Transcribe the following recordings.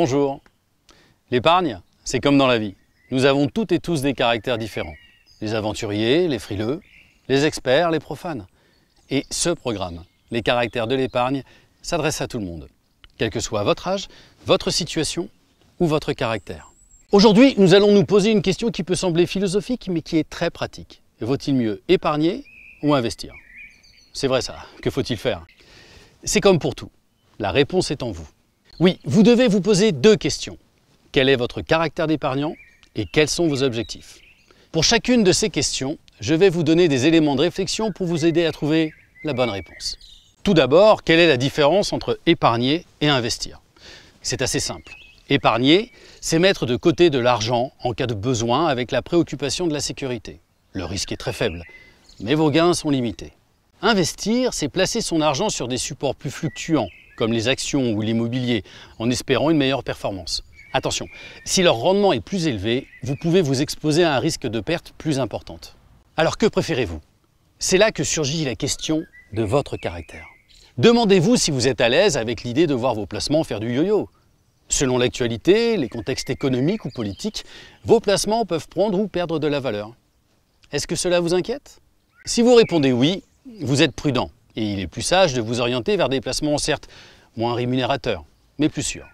Bonjour. L'épargne, c'est comme dans la vie. Nous avons toutes et tous des caractères différents. Les aventuriers, les frileux, les experts, les profanes. Et ce programme, les caractères de l'épargne, s'adresse à tout le monde, quel que soit votre âge, votre situation ou votre caractère. Aujourd'hui, nous allons nous poser une question qui peut sembler philosophique, mais qui est très pratique. Vaut-il mieux épargner ou investir? C'est vrai ça, que faut-il faire? C'est comme pour tout, la réponse est en vous. Oui, vous devez vous poser deux questions. Quel est votre caractère d'épargnant et quels sont vos objectifs? Pour chacune de ces questions, je vais vous donner des éléments de réflexion pour vous aider à trouver la bonne réponse. Tout d'abord, quelle est la différence entre épargner et investir? C'est assez simple. Épargner, c'est mettre de côté de l'argent en cas de besoin avec la préoccupation de la sécurité. Le risque est très faible, mais vos gains sont limités. Investir, c'est placer son argent sur des supports plus fluctuants, comme les actions ou l'immobilier, en espérant une meilleure performance. Attention, si leur rendement est plus élevé, vous pouvez vous exposer à un risque de perte plus importante. Alors que préférez-vous? C'est là que surgit la question de votre caractère. Demandez-vous si vous êtes à l'aise avec l'idée de voir vos placements faire du yo-yo. Selon l'actualité, les contextes économiques ou politiques, vos placements peuvent prendre ou perdre de la valeur. Est-ce que cela vous inquiète? Si vous répondez oui, vous êtes prudent et il est plus sage de vous orienter vers des placements certes moins rémunérateurs, mais plus sûrs.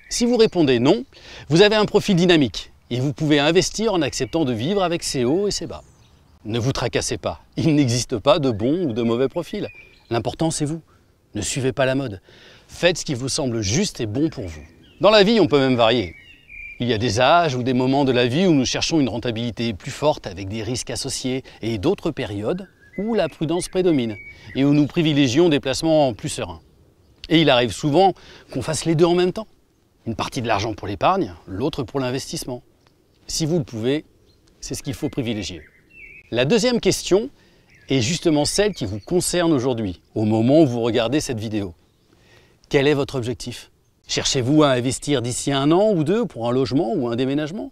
Si vous répondez non, vous avez un profil dynamique et vous pouvez investir en acceptant de vivre avec ses hauts et ses bas. Ne vous tracassez pas, il n'existe pas de bon ou de mauvais profil. L'important c'est vous. Ne suivez pas la mode. Faites ce qui vous semble juste et bon pour vous. Dans la vie, on peut même varier. Il y a des âges ou des moments de la vie où nous cherchons une rentabilité plus forte avec des risques associés et d'autres périodes où la prudence prédomine et où nous privilégions des placements plus sereins. Et il arrive souvent qu'on fasse les deux en même temps. Une partie de l'argent pour l'épargne, l'autre pour l'investissement. Si vous le pouvez, c'est ce qu'il faut privilégier. La deuxième question est justement celle qui vous concerne aujourd'hui, au moment où vous regardez cette vidéo. Quel est votre objectif? Cherchez-vous à investir d'ici 1 an ou 2 pour un logement ou un déménagement?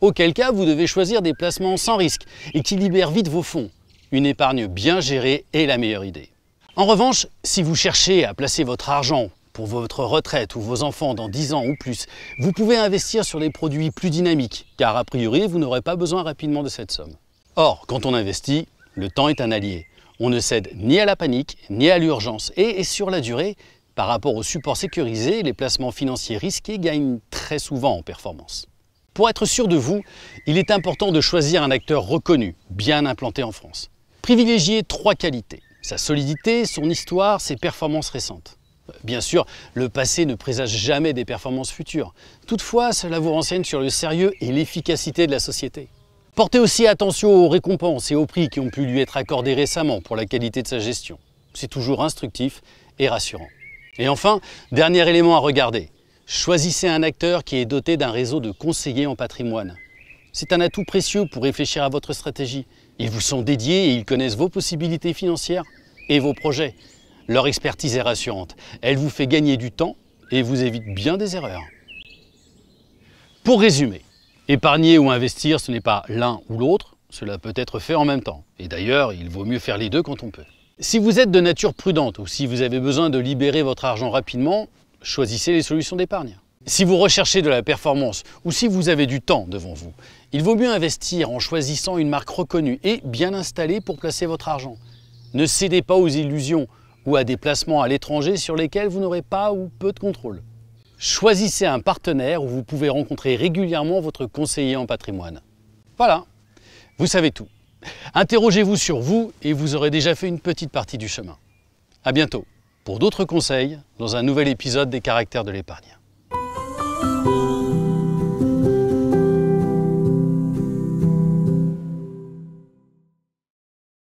Auquel cas, vous devez choisir des placements sans risque et qui libèrent vite vos fonds. Une épargne bien gérée est la meilleure idée. En revanche, si vous cherchez à placer votre argent pour votre retraite ou vos enfants dans 10 ans ou plus, vous pouvez investir sur des produits plus dynamiques, car a priori, vous n'aurez pas besoin rapidement de cette somme. Or, quand on investit, le temps est un allié. On ne cède ni à la panique, ni à l'urgence. Et sur la durée, par rapport aux supports sécurisés, les placements financiers risqués gagnent très souvent en performance. Pour être sûr de vous, il est important de choisir un acteur reconnu, bien implanté en France. Privilégiez 3 qualités: sa solidité, son histoire, ses performances récentes. Bien sûr, le passé ne présage jamais des performances futures. Toutefois, cela vous renseigne sur le sérieux et l'efficacité de la société. Portez aussi attention aux récompenses et aux prix qui ont pu lui être accordés récemment pour la qualité de sa gestion. C'est toujours instructif et rassurant. Et enfin, dernier élément à regarder. Choisissez un acteur qui est doté d'un réseau de conseillers en patrimoine. C'est un atout précieux pour réfléchir à votre stratégie. Ils vous sont dédiés et ils connaissent vos possibilités financières et vos projets. Leur expertise est rassurante. Elle vous fait gagner du temps et vous évite bien des erreurs. Pour résumer, épargner ou investir, ce n'est pas l'un ou l'autre, cela peut être fait en même temps. Et d'ailleurs, il vaut mieux faire les deux quand on peut. Si vous êtes de nature prudente ou si vous avez besoin de libérer votre argent rapidement, choisissez les solutions d'épargne. Si vous recherchez de la performance ou si vous avez du temps devant vous, il vaut mieux investir en choisissant une marque reconnue et bien installée pour placer votre argent. Ne cédez pas aux illusions ou à des placements à l'étranger sur lesquels vous n'aurez pas ou peu de contrôle. Choisissez un partenaire où vous pouvez rencontrer régulièrement votre conseiller en patrimoine. Voilà, vous savez tout. Interrogez-vous sur vous et vous aurez déjà fait une petite partie du chemin. À bientôt pour d'autres conseils dans un nouvel épisode des Caractères de l'épargne.